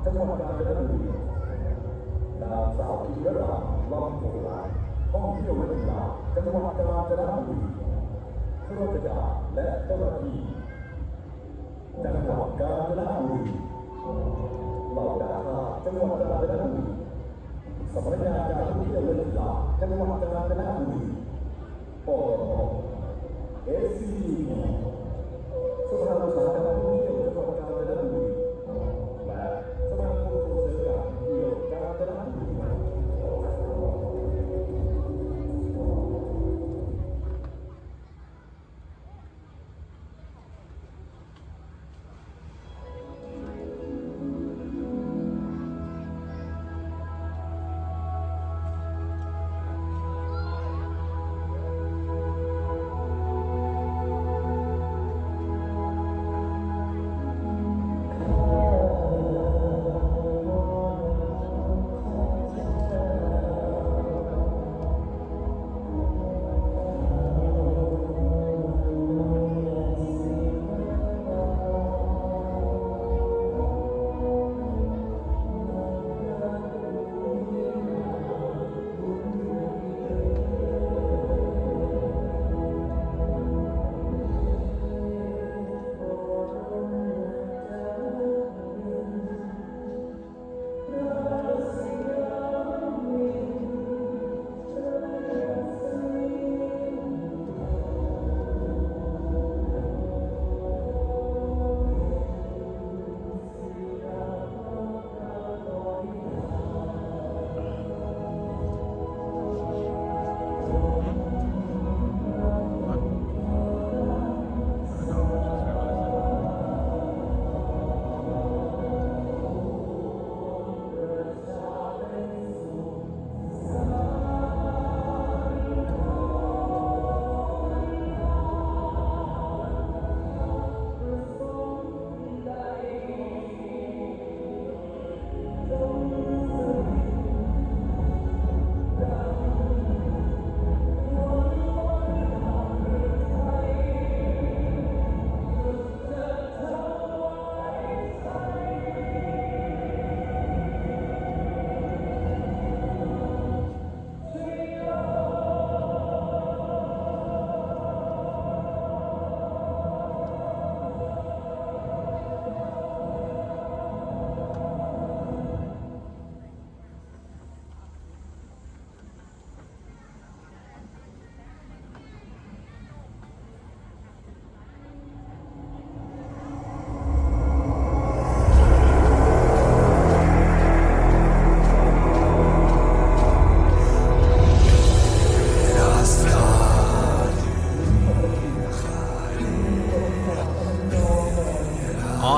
จังหวัดกาญจนบุรีนางสาวธีรดาลำโพลายท่องเที่ยวและกีฬาจังหวัดกาญจนบุรีข้าราชการและเจ้าหน้าที่จังหวัดกาญจนบุรีเหล่าดาราจังหวัดกาญจนบุรีสำนักงานการท่องเที่ยวและกีฬาจังหวัดกาญจนบุรีปตท SCTV สภาอุตสาหกรรมท่องเที่ยวจังหวัดกาญจนบุรีและสมาคมส่งเสริมการท่องเที่ยวกาญจนบุรี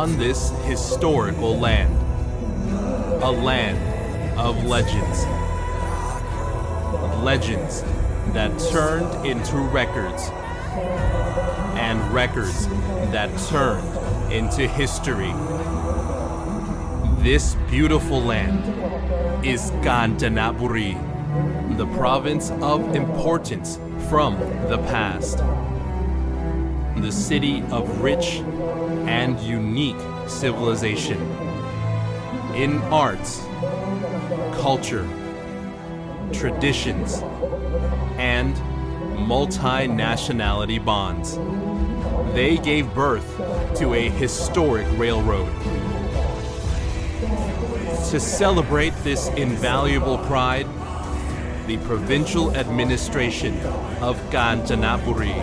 On this historical land, a land of legends. Legends that turned into records, and records that turned into history. This beautiful land is Kanchanaburi, the province of importance from the past. The city of rich and unique civilization in arts, culture, traditions, and multinationality bonds. They gave birth to a historic railroad. To celebrate this invaluable pride, the Provincial Administration of Kanchanaburi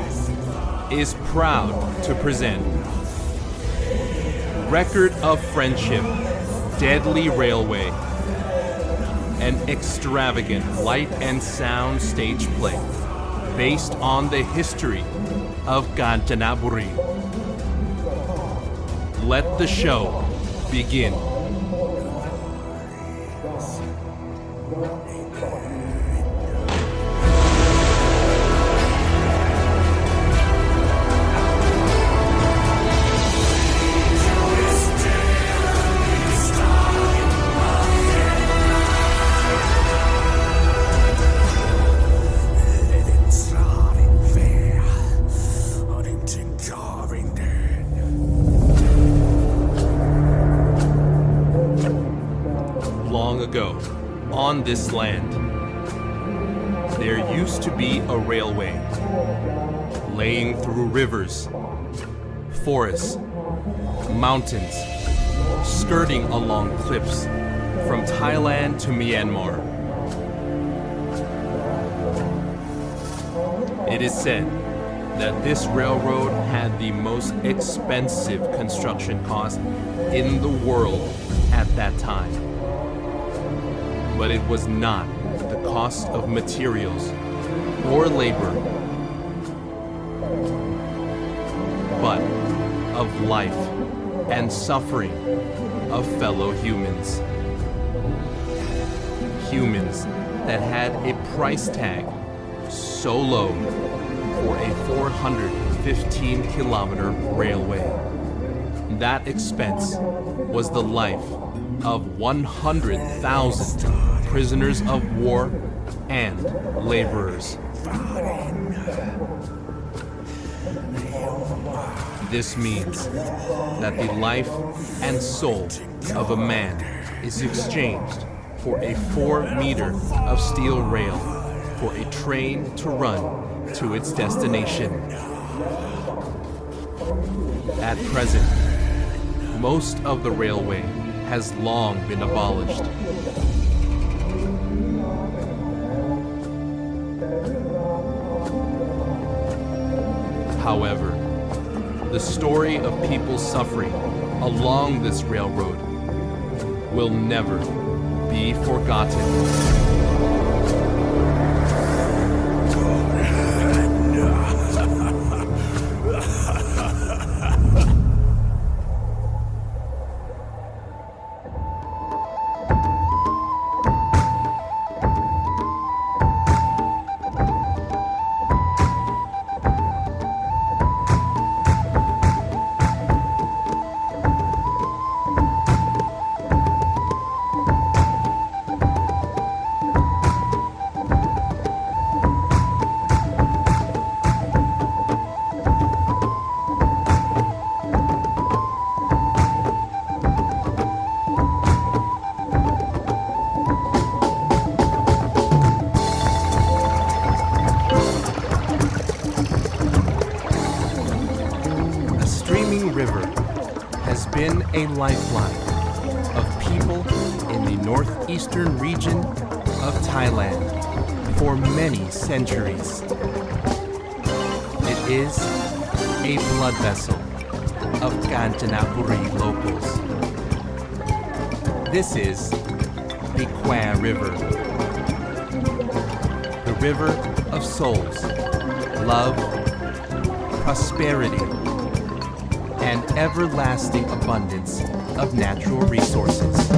is proud to present Record of Friendship, Deadly Railway, an extravagant light and sound stage play based on the history of Kanchanaburi. Let the show begin. long ago, on this land, there used to be a railway laying through rivers, forests, mountains, skirting along cliffs from Thailand to Myanmar. It is said that this railroad had the most expensive construction cost in the world at that time. But it was not the cost of materials or labor, but of life and suffering of fellow humans. Humans that had a price tag so low for a 415-kilometer railway. That expense was the life of 100,000 prisoners of war and laborers. This means that the life and soul of a man is exchanged for a 4 meter of steel rail for a train to run to its destination. At present, most of the railway has long been abolished. However, the story of people suffering along this railroad will never be forgotten. Been a lifeline of people in the northeastern region of Thailand for many centuries. It is a blood vessel of Kanchanaburi locals. This is the Kwai River, the river of souls, love, prosperity, and everlasting abundance of natural resources.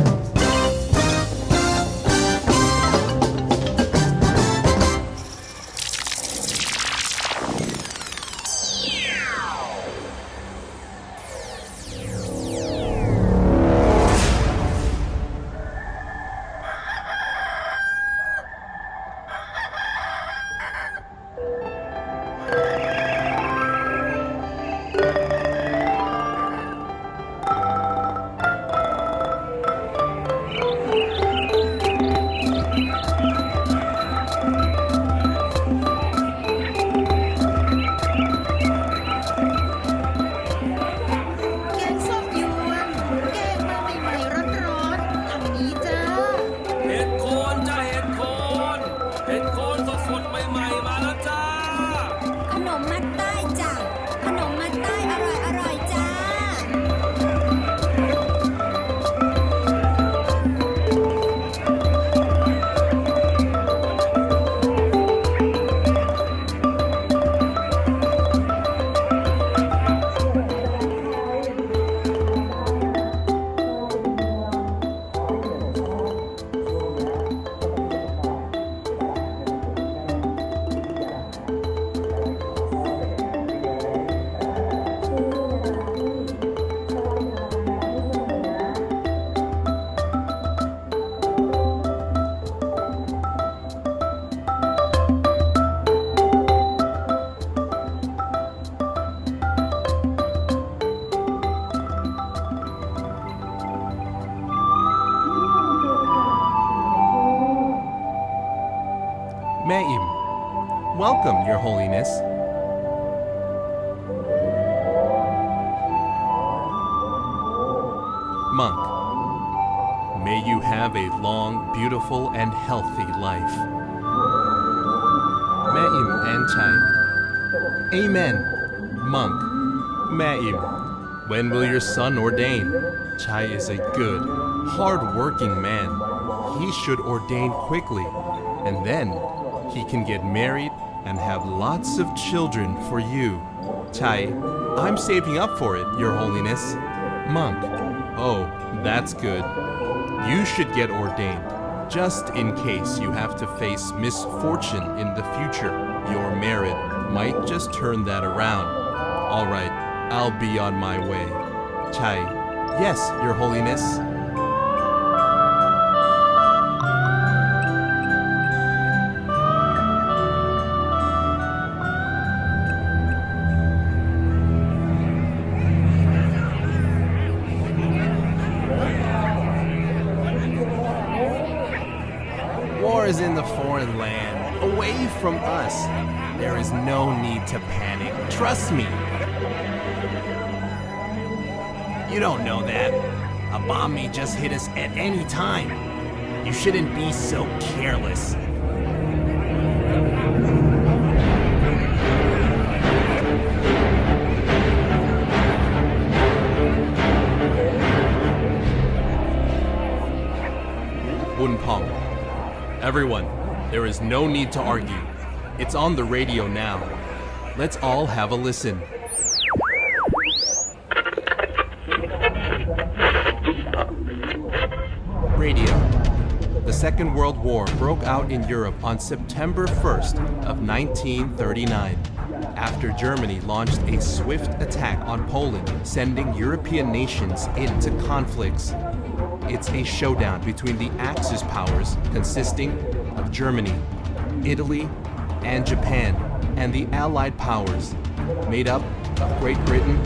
Me'im, welcome, Your Holiness. Monk, may you have a long, beautiful, and healthy life. Me'im and Chai. Amen. Monk, Me'im, when will your son ordain? Chai is a good, hard-working man. He should ordain quickly, and then he can get married and have lots of children for you. Chai, I'm saving up for it, Your Holiness. Monk, oh, that's good. You should get ordained, just in case you have to face misfortune in the future. Your merit might just turn that around. All right, I'll be on my way. Chai, yes, Your Holiness. War is in the foreign land, away from us. There is no need to panic. Trust me. You don't know that. A bomb may just hit us at any time. You shouldn't be so careless. Bunpong. Everyone, there is no need to argue. It's on the radio now. Let's all have a listen. Radio. The Second World War broke out in Europe on September 1st of 1939, after Germany launched a swift attack on Poland, sending European nations into conflicts. It's a showdown between the Axis powers consisting of Germany, Italy, and Japan, and the Allied powers, made up of Great Britain,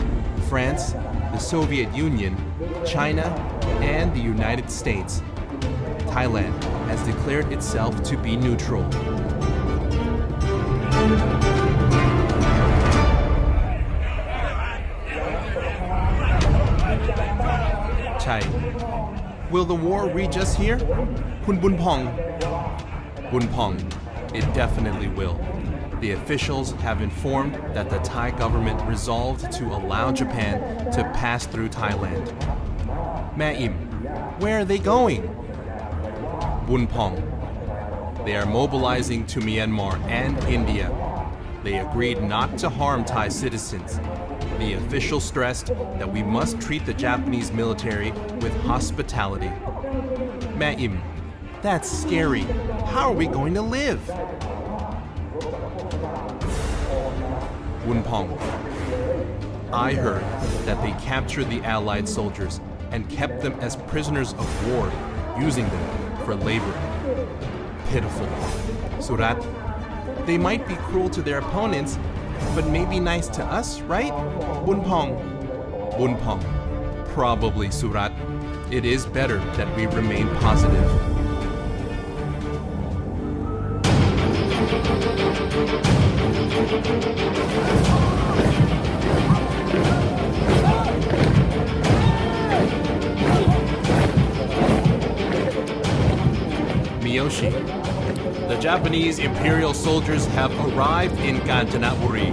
France, the Soviet Union, China, and the United States. Thailand has declared itself to be neutral. Chai, will the war reach us here? Bunpong. Bunpong, it definitely will. The officials have informed that the Thai government resolved to allow Japan to pass through Thailand. Me'im, where are they going? Bunpong, they are mobilizing to Myanmar and India. They agreed not to harm Thai citizens. The official stressed that we must treat the Japanese military with hospitality. Me'im, that's scary. How are we going to live? Bunpong, I heard that they captured the Allied soldiers and kept them as prisoners of war, using them for labor. Pitiful. Surat, they might be cruel to their opponents, but maybe nice to us, right? Bunpong. Bunpong. Probably, Surat. It is better that we remain positive. Miyoshi. The Japanese imperial soldiers have arrived in Kanchanaburi.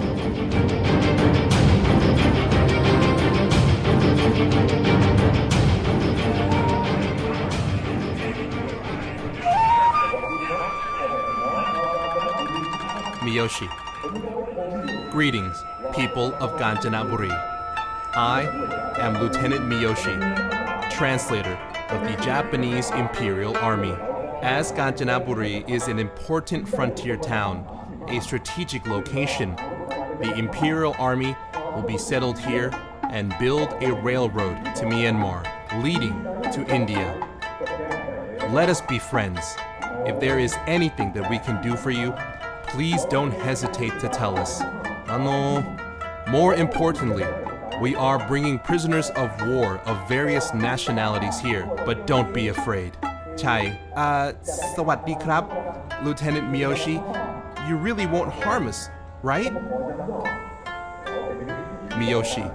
Miyoshi. Greetings, people of Kanchanaburi. I am Lieutenant Miyoshi, translator of the Japanese Imperial Army. As Kanchanaburi is an important frontier town, a strategic location, the Imperial Army will be settled here and build a railroad to Myanmar, leading to India. Let us be friends. If there is anything that we can do for you, please don't hesitate to tell us. More importantly, we are bringing prisoners of war of various nationalities here, but don't be afraid. Chai, สวัสดีครับ Lieutenant Miyoshi, you really won't harm us, right? Miyoshi,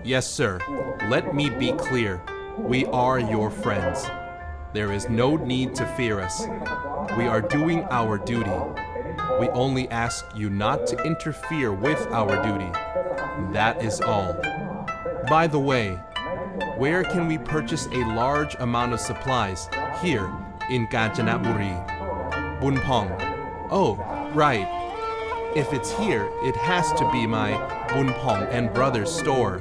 yes, sir. Let me be clear. We are your friends. There is no need to fear us. We are doing our duty. We only ask you not to interfere with our duty. That is all. By the way, where can we purchase a large amount of supplies here in Kanchanaburi? Bunpong. Oh, right. If it's here, it has to be my Bunpong and Brothers store.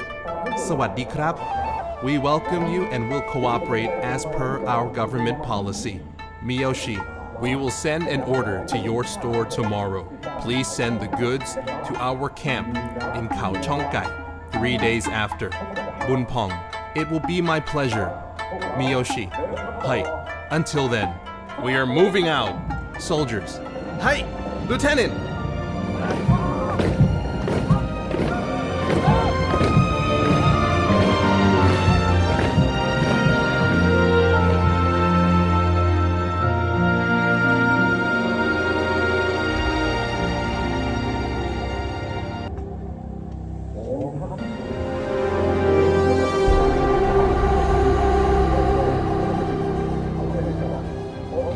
Sawadee krab. We welcome you and will cooperate as per our government policy. Miyoshi, we will send an order to your store tomorrow. Please send the goods to our camp in Khao Chongkai 3 days after. Bunpong, it will be my pleasure. Miyoshi, hi. Until then, we are moving out. Soldiers, hi, Lieutenant!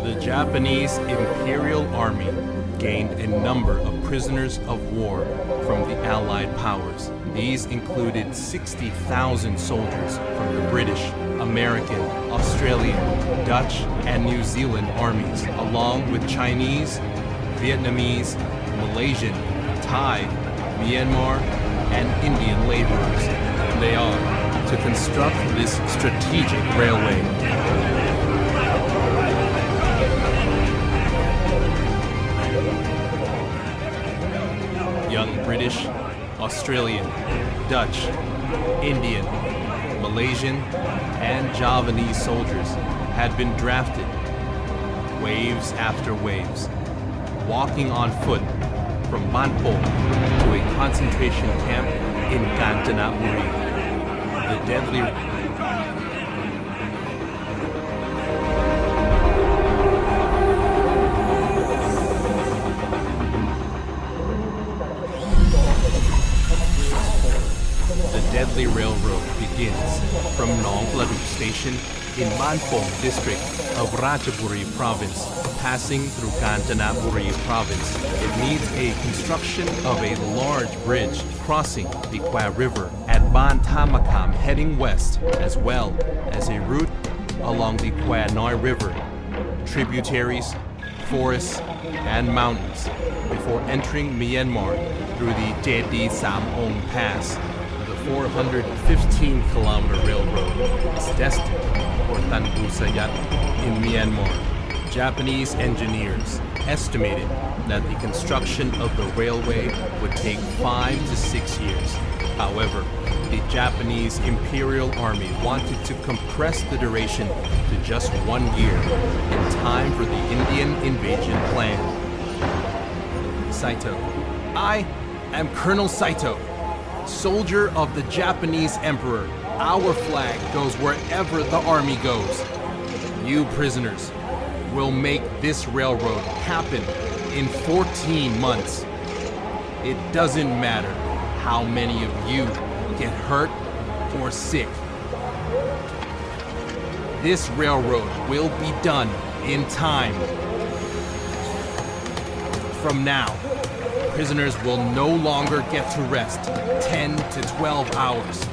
The Japanese Imperial Army gained a number of prisoners of war from the Allied powers. These included 60,000 soldiers from the British, American, Australian, Dutch, and New Zealand armies, along with Chinese, Vietnamese, Malaysian, Thai, Myanmar, and Indian laborers. They are to construct this strategic railway. Young British, Australian, Dutch, Indian, Malaysian, and Javanese soldiers had been drafted, waves after waves, walking on foot from Banpo to a concentration camp in Kanchanaburi. The deadly railroad begins from Nong Pladuk Station in Manpong district of Ratchaburi province, passing through Kanchanaburi province. It needs a construction of a large bridge crossing the Kwai River at Ban Tamakam heading west, as well as a route along the Kwai Noi River, tributaries, forests, and mountains before entering Myanmar through the Jedi Samong Pass. 415-kilometer railroad is destined for Tanbusayat in Myanmar. Japanese engineers estimated that the construction of the railway would take 5 to 6 years. However, the Japanese Imperial Army wanted to compress the duration to just 1 year in time for the Indian invasion plan. Saito. I am Colonel Saito, soldier of the Japanese Emperor. Our flag goes wherever the army goes. You prisoners will make this railroad happen in 14 months. It doesn't matter how many of you get hurt or sick. This railroad will be done in time. From now, prisoners will no longer get to rest 10 to 12 hours.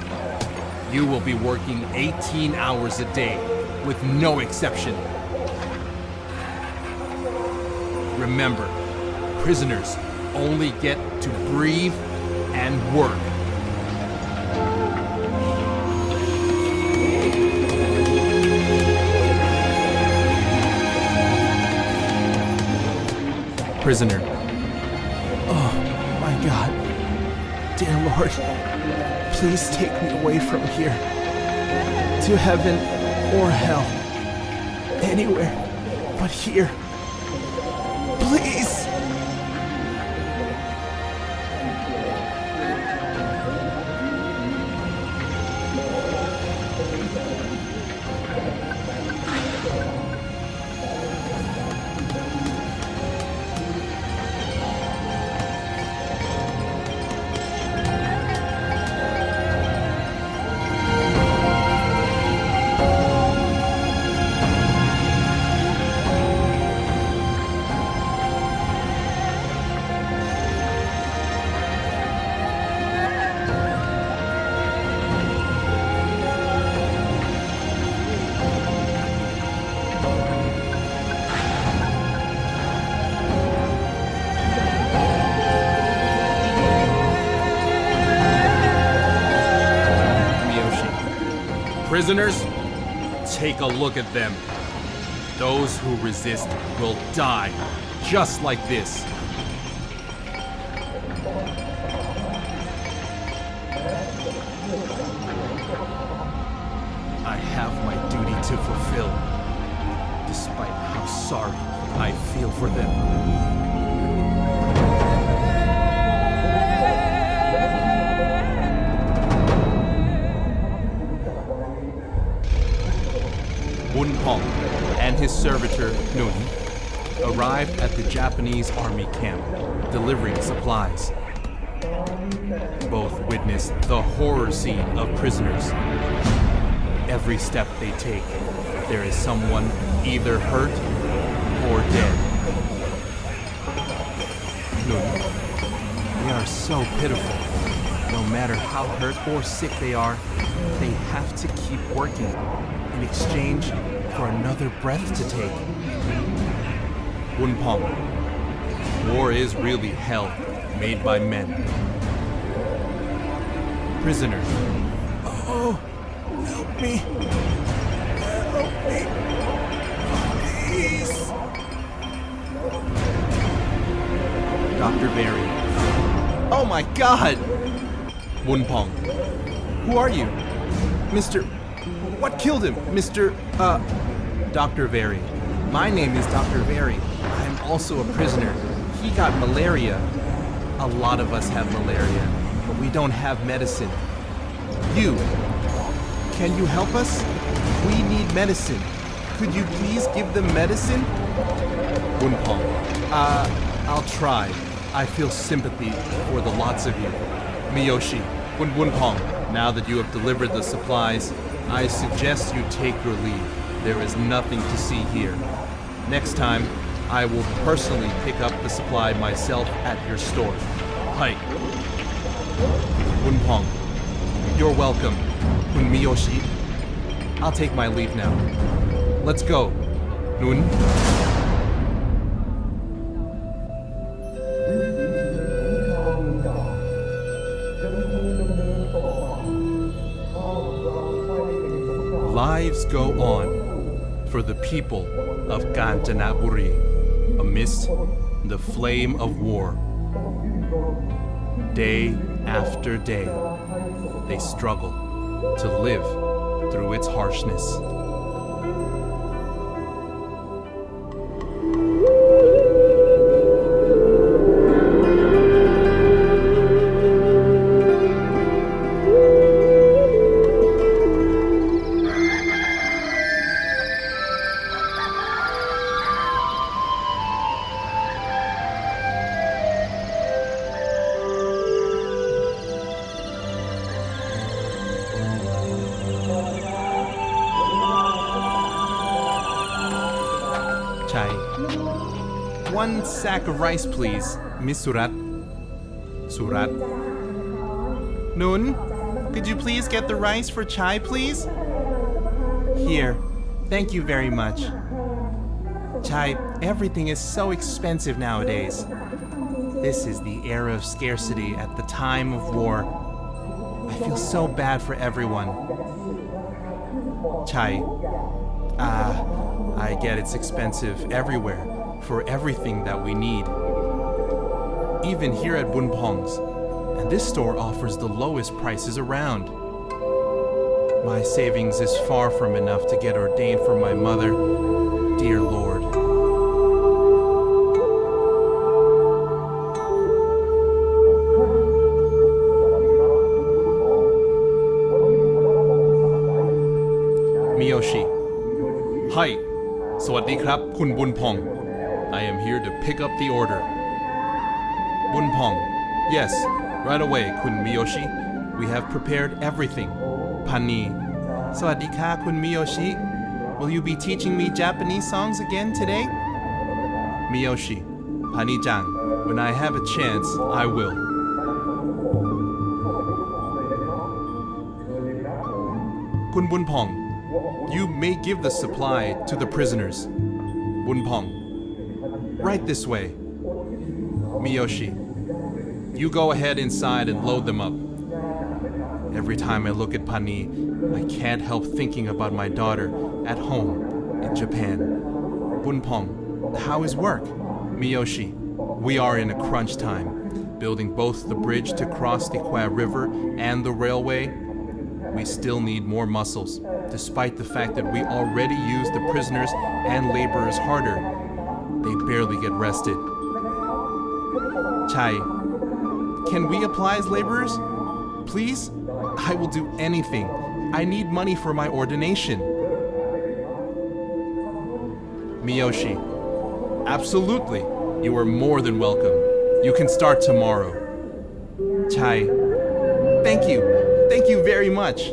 You will be working 18 hours a day with no exception. Remember, prisoners only get to breathe and work. Prisoner. Oh my God. Dear Lord, please take me away from here. To heaven or hell. Anywhere but here. Please! Prisoners, take a look at them. Those who resist will die, just like this. I have my duty to fulfill, despite how sorry I feel for them. Bunpong and his servitor, Nun, arrived at the Japanese army camp, delivering supplies. Both witnessed the horror scene of prisoners. Every step they take, there is someone either hurt or dead. Nun, they are so pitiful. No matter how hurt or sick they are, they have to keep working in exchange for another breath to take. Bunpong, war is really hell made by men. Prisoner, oh, help me. Help me. Please. Dr. Berry. Oh my God! Bunpong, who are you? Mr. What killed him? Dr. Very. My name is Dr. Very. I'm also a prisoner. He got malaria. A lot of us have malaria, but we don't have medicine. You, can you help us? We need medicine. Could you please give them medicine? Bunpong, I'll try. I feel sympathy for the lots of you. Miyoshi, Bunpong, now that you have delivered the supplies, I suggest you take your leave. There is nothing to see here. Next time, I will personally pick up the supply myself at your store. Hai. Bunpong, you're welcome. Kun Miyoshi, I'll take my leave now. Let's go. Nun. Lives go on for the people of Kanchanaburi amidst the flame of war. Day after day, they struggle to live through its harshness. One sack of rice, please, Miss Surat. Surat. Nun, could you please get the rice for chai, please? Here. Thank you very much. Chai, everything is so expensive nowadays. This is the era of scarcity at the time of war. I feel so bad for everyone. Chai. I get it's expensive everywhere for everything that we need. Even here at Bunpong's, and this store offers the lowest prices around. My savings is far from enough to get ordained for my mother. Dear Lord. Miyoshi. Hi. Sawadee krap, Kun Bunpong. I am here to pick up the order. Bunpong. Yes, right away, Kun Miyoshi. We have prepared everything. Pani. Sawadee ka, Kun Miyoshi. Will you be teaching me Japanese songs again today? Miyoshi. Pani-chan. When I have a chance, I will. Kun Bunpong. You may give the supply to the prisoners. Bunpong. Right this way. Miyoshi. You go ahead inside and load them up. Every time I look at Pani, I can't help thinking about my daughter at home in Japan. Bunpong, how is work? Miyoshi, we are in a crunch time. Building both the bridge to cross the Kwai River and the railway, we still need more muscles. Despite the fact that we already use the prisoners and laborers harder, they barely get rested. Chai, can we apply as laborers? Please? I will do anything. I need money for my ordination. Miyoshi, absolutely. You are more than welcome. You can start tomorrow. Chai, thank you. Thank you very much.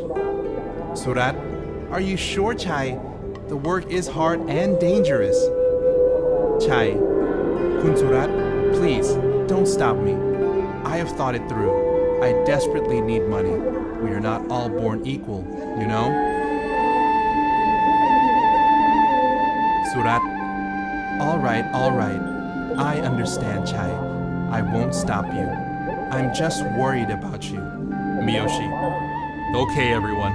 Surat, are you sure, Chai? The work is hard and dangerous. Chai, Kun Surat, please, don't stop me. I have thought it through. I desperately need money. We are not all born equal, you know? Surat, all right. I understand, Chai. I won't stop you. I'm just worried about you. Miyoshi, okay everyone,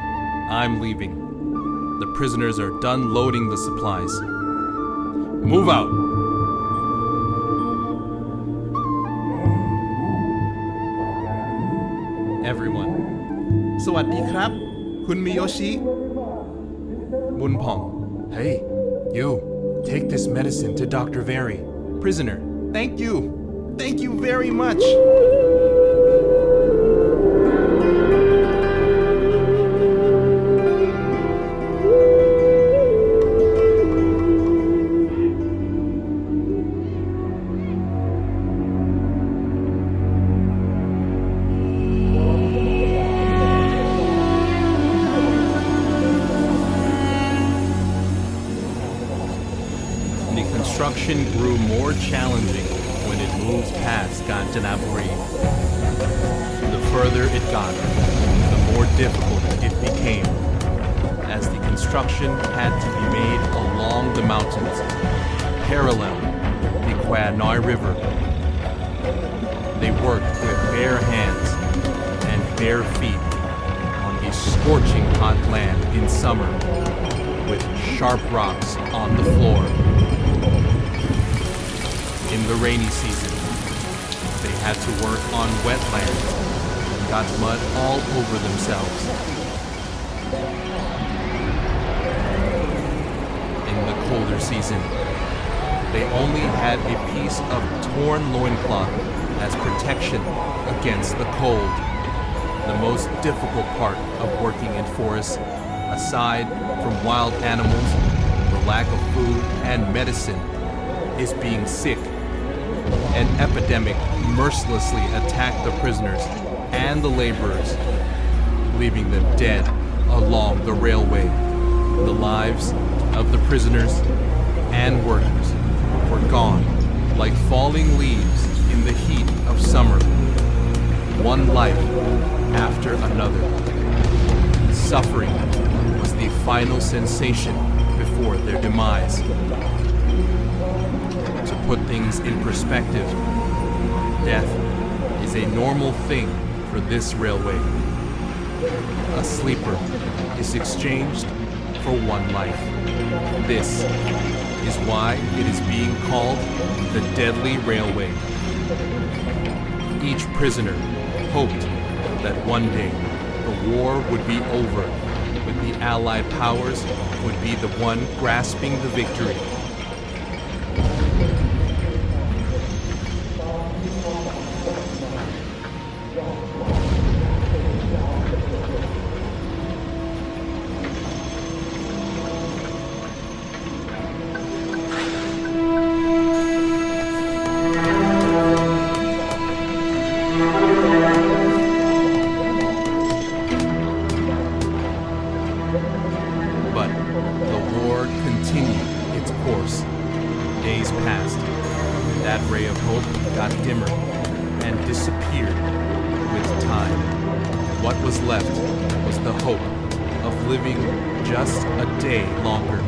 I'm leaving. The prisoners are done loading the supplies. Move out! Everyone. สวัสดีครับ คุณมิโยชิ Bunpong. Hey, you. Take this medicine to Dr. Very. Prisoner, thank you. Thank you very much. Construction grew more challenging when it moved past Kanchanaburi. The further it got, the more difficult it became, as the construction had to be made along the mountains, parallel the Kwai River. They worked with bare hands and bare feet on the scorching hot land in summer, with sharp rocks on the floor. In the rainy season, they had to work on wetland and got mud all over themselves. In the colder season, they only had a piece of torn loincloth as protection against the cold. The most difficult part of working in forests, aside from wild animals, the lack of food and medicine, is being sick. An epidemic mercilessly attacked the prisoners and the laborers, leaving them dead along the railway. The lives of the prisoners and workers were gone like falling leaves in the heat of summer, one life after another. Suffering was the final sensation before their demise. To put things in perspective, death is a normal thing for this railway. A sleeper is exchanged for one life. This is why it is being called the Deadly Railway. Each prisoner hoped that one day the war would be over, but the Allied powers would be the one grasping the victory. But the war continued its course. Days passed. That ray of hope got dimmer and disappeared with time. What was left was the hope of living just a day longer.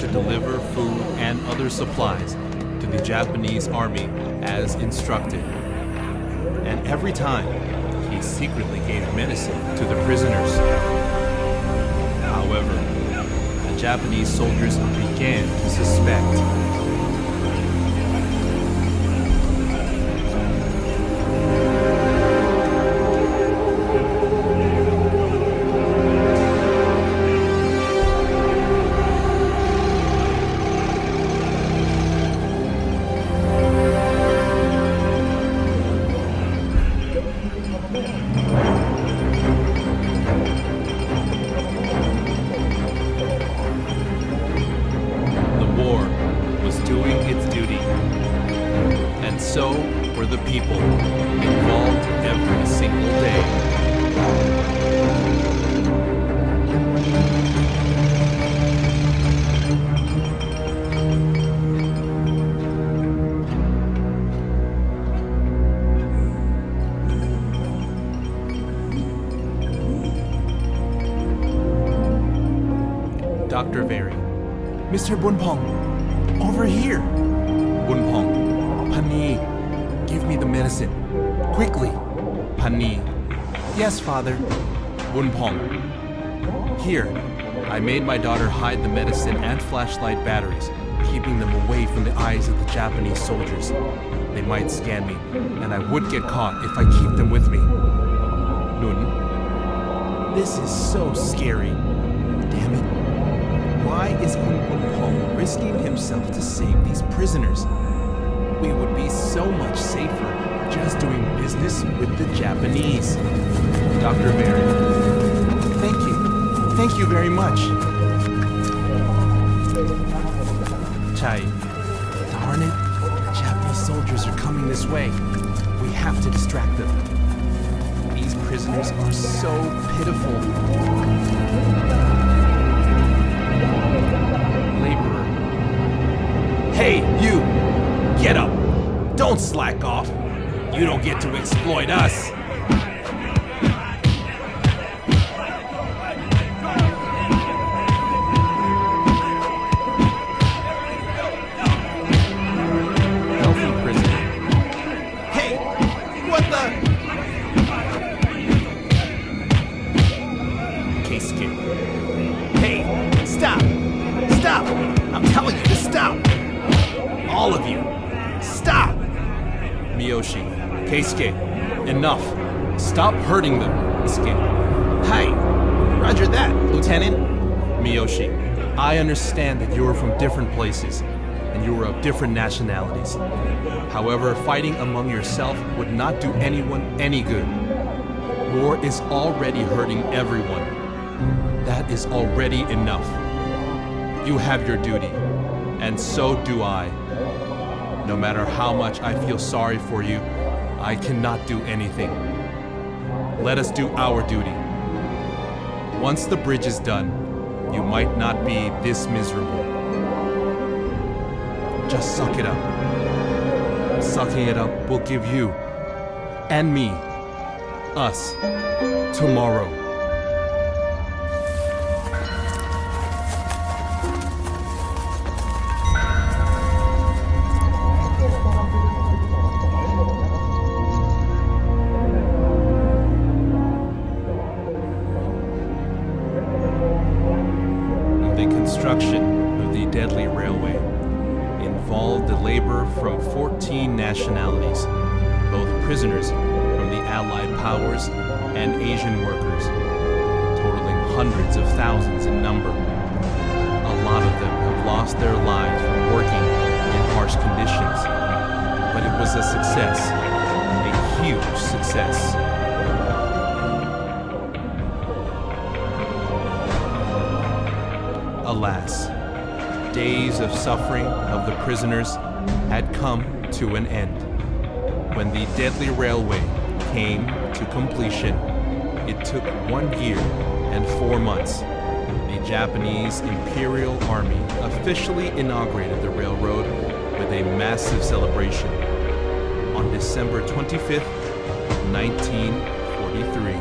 to deliver food and other supplies to the Japanese army as instructed. And every time, he secretly gave medicine to the prisoners. However, the Japanese soldiers began to suspect. So were the people involved every single day. Dr. Very. Mr. Bunpong, over here. Bunpong. Pani, give me the medicine. Quickly. Pani. Yes, father. Bunpong. Here, I made my daughter hide the medicine and flashlight batteries, keeping them away from the eyes of the Japanese soldiers. They might scan me, and I would get caught if I keep them with me. Nun. This is so scary. Damn it. Why is Kun Bunpong risking himself to save these prisoners? We would be so much safer just doing business with the Japanese. Dr. Very. Thank you. Thank you very much. Chai. Darn it. The Japanese soldiers are coming this way. We have to distract them. These prisoners are so pitiful. Laborer. Hey, you! Get up! Don't slack off! You don't get to exploit us! Healthy prisoner. Hey! What the? Keisuke. Hey! Stop! Stop! I'm telling you to stop! All of you! Stop! Miyoshi. Keisuke. Enough. Stop hurting them. Keisuke. Hi. Roger that, Lieutenant. Miyoshi. I understand that you are from different places, and you are of different nationalities. However, fighting among yourself would not do anyone any good. War is already hurting everyone. That is already enough. You have your duty, and so do I. No matter how much I feel sorry for you, I cannot do anything. Let us do our duty. Once the bridge is done, you might not be this miserable. Just suck it up. Sucking it up will give you, and me, us, tomorrow. Construction of the deadly railway involved the labor from 14 nationalities, both prisoners from the Allied powers and Asian workers, totaling hundreds of thousands in number. A lot of them have lost their lives from working in harsh conditions, but it was a success, a huge success. Alas, days of suffering of the prisoners had come to an end. When the deadly railway came to completion, it took 1 year and 4 months. The Japanese Imperial Army officially inaugurated the railroad with a massive celebration on December 25th, 1943.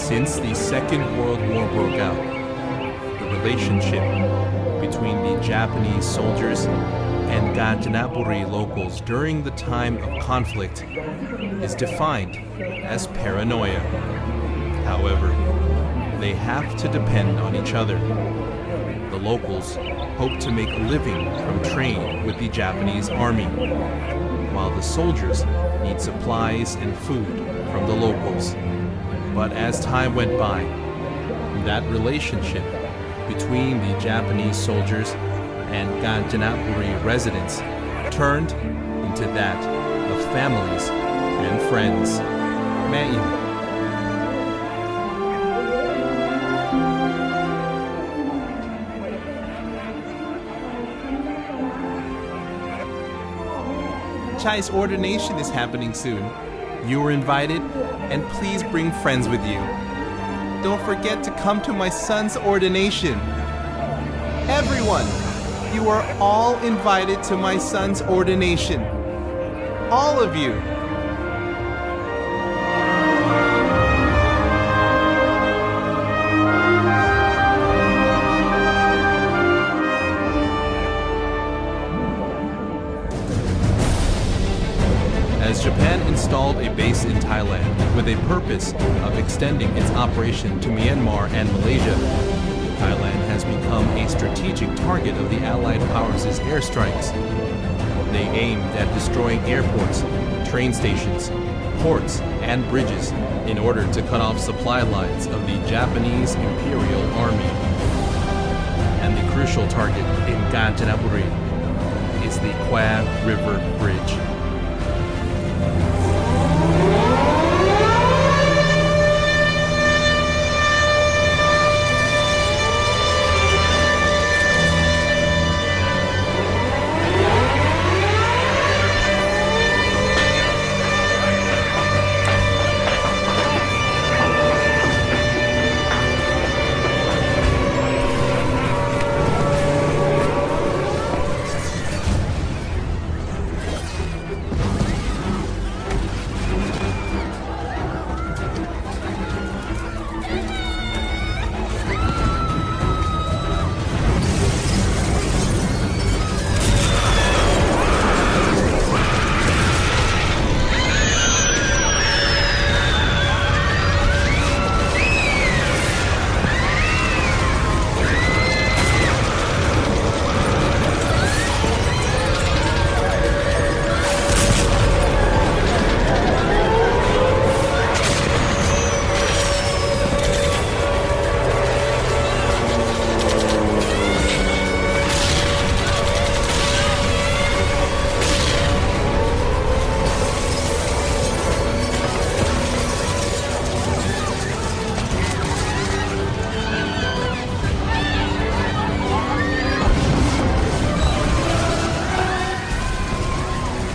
Since the Second World War broke out, the relationship between the Japanese soldiers and Kanchanaburi locals during the time of conflict is defined as paranoia. However, they have to depend on each other. The locals hope to make a living from trade with the Japanese army, while the soldiers need supplies and food from the locals. But as time went by, that relationship between the Japanese soldiers and Kanchanaburi residents turned into that of families and friends. Ma'in. Chai's ordination is happening soon. You are invited, and please bring friends with you. Don't forget to come to my son's ordination. Everyone, you are all invited to my son's ordination. All of you. As Japan installed a base in Thailand with a purpose of extending its operation to Myanmar and Malaysia, Thailand has become a strategic target of the Allied powers' airstrikes. They aimed at destroying airports, train stations, ports, and bridges in order to cut off supply lines of the Japanese Imperial Army. And the crucial target in Kanchanaburi is the Kwai River Bridge.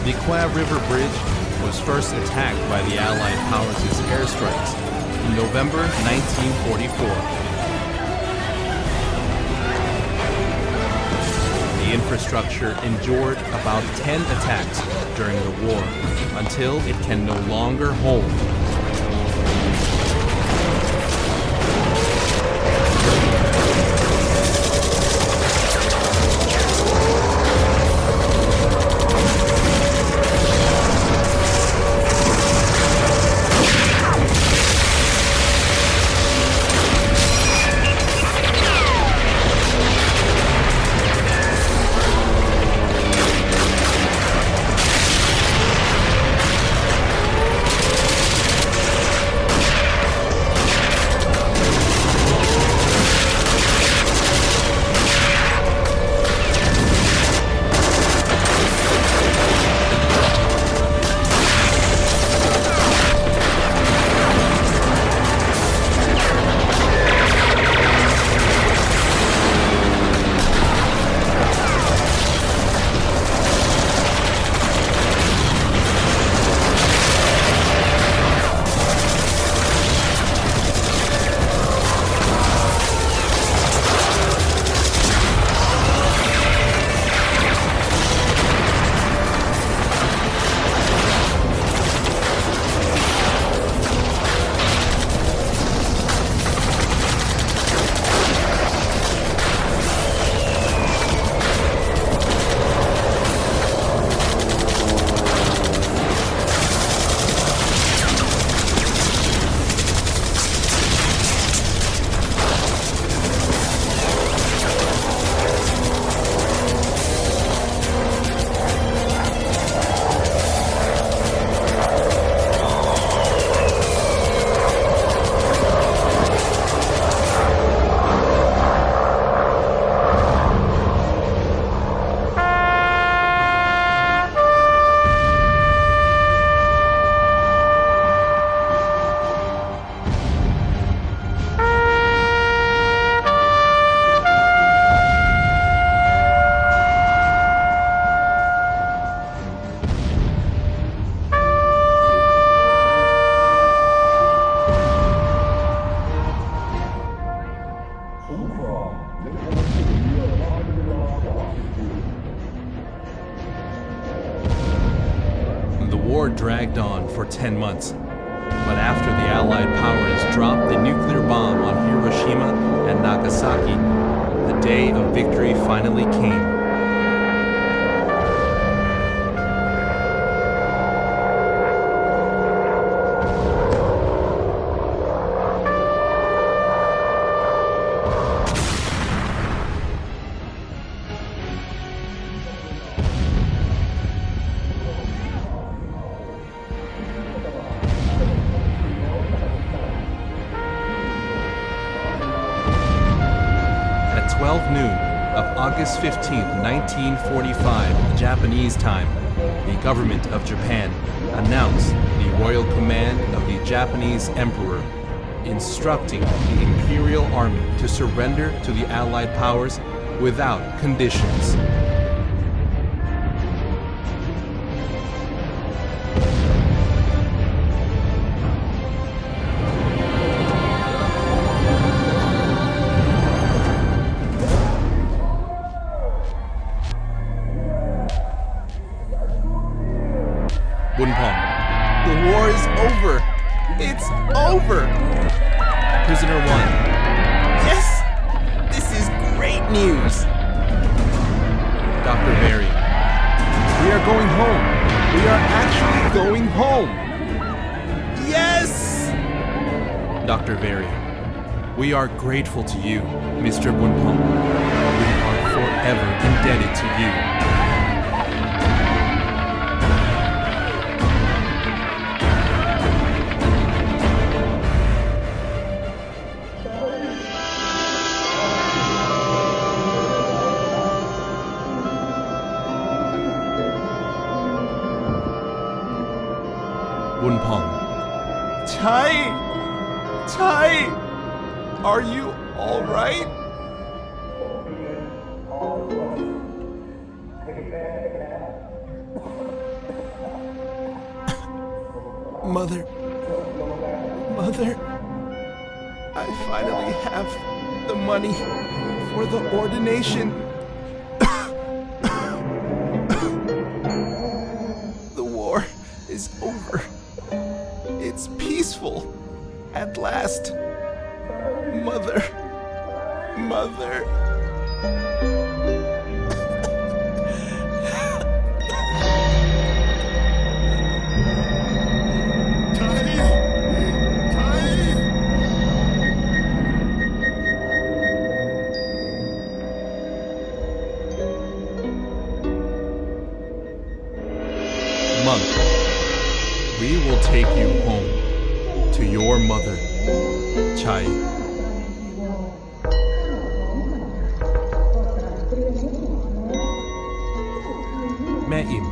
The Kwai River Bridge was first attacked by the Allied powers' airstrikes in November 1944. The infrastructure endured about 10 attacks during the war until it can no longer hold. dragged on for 10 months. But after the Allied powers dropped the nuclear bomb on Hiroshima and Nagasaki, the day of victory finally came. At 12 noon of August 15, 1945, Japanese time, the government of Japan announced the royal command of the Japanese emperor, instructing the Imperial Army to surrender to the Allied powers without conditions. Bunpong, the war is over. It's over. Prisoner 1. Yes, this is great news. Dr. Very, we are going home. We are actually going home. Yes. Dr. Very, we are grateful to you, Mr. Bunpong. We are forever indebted to you. Bunpong. Chai, are you all right? Mother, I finally have the money for the ordination. The war is over. It's peaceful at last. Mother. Monk, we will take you home to your mother, Chai. Me'im,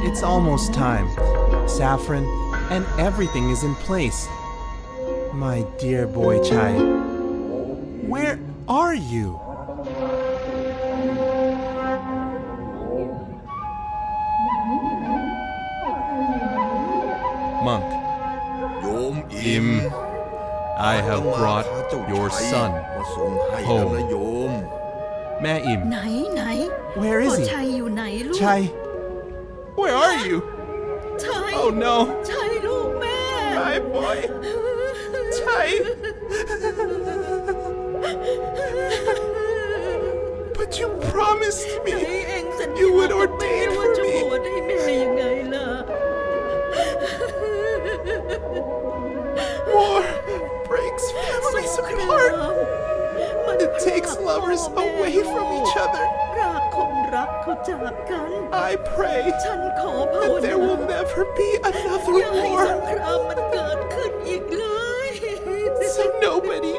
it's almost time. Saffron and everything is in place. My dear boy Chai, where are you? Monk, Im, I have brought your son home. Me'im, ไหน where is พ่อ he? ชัยอยู่ไหนลูก Chai, where are you? ชัย Oh no, ชัยลูกแม่ my boy, Chai. But you promised ไหน me เองสัญ you ญา would กับแม่ ordain ว่า for จะบ me. วชให้แม่ยังไงล่ะ War breaks families สงคราม apart. มัน It takes lovers พรากพ่อแม่ away from each other. พรากคนรักเขาจากกัน I pray ฉันขอภาว that นา there will never be อย่า another ให้ส war, งครามมันเกิดขึ้นอีกเลย so nobody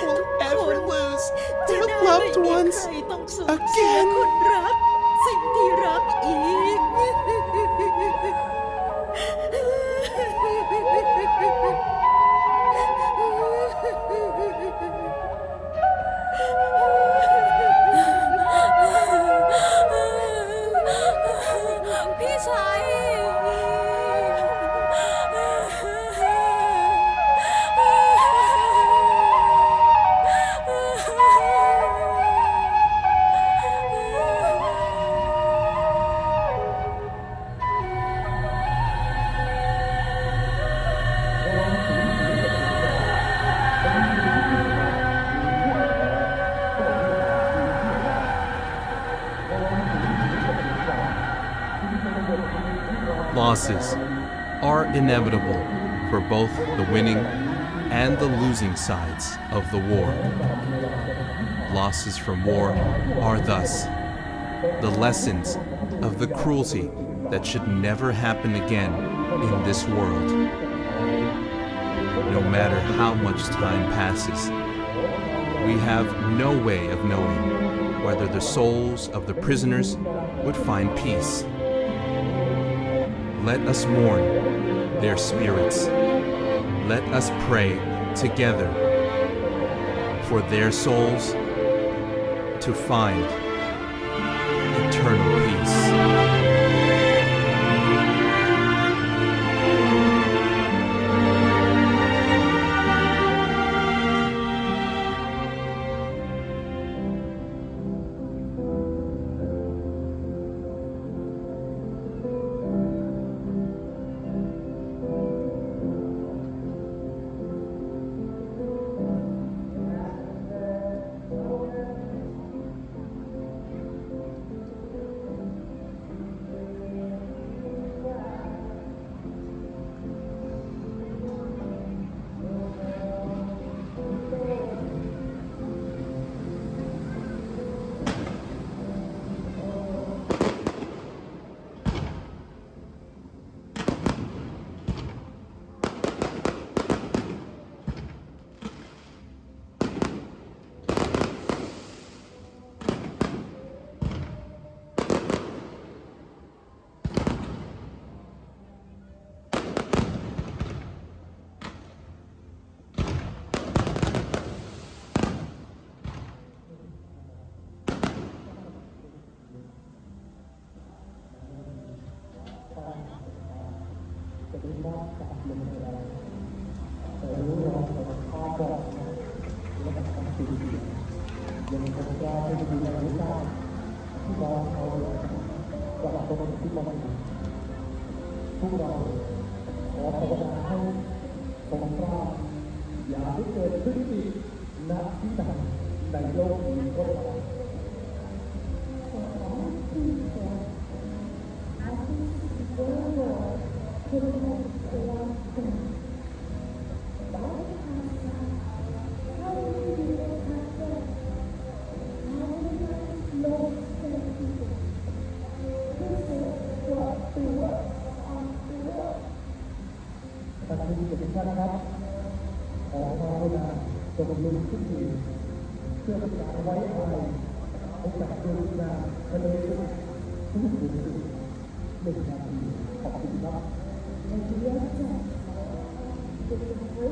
will ever lose จะ their ได้ไม่ loved มี ones ใครต้องสูญเสีย again. คนรัก สิ่งที่รักอีก พี่ชัย Losses are inevitable for both the winning and the losing sides of the war. Losses from war are thus the lessons of the cruelty that should never happen again in this world. No matter how much time passes, we have no way of knowing whether the souls of the prisoners would find peace. Let us mourn their spirits. Let us pray together for their souls to find eternal peace. Thank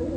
you.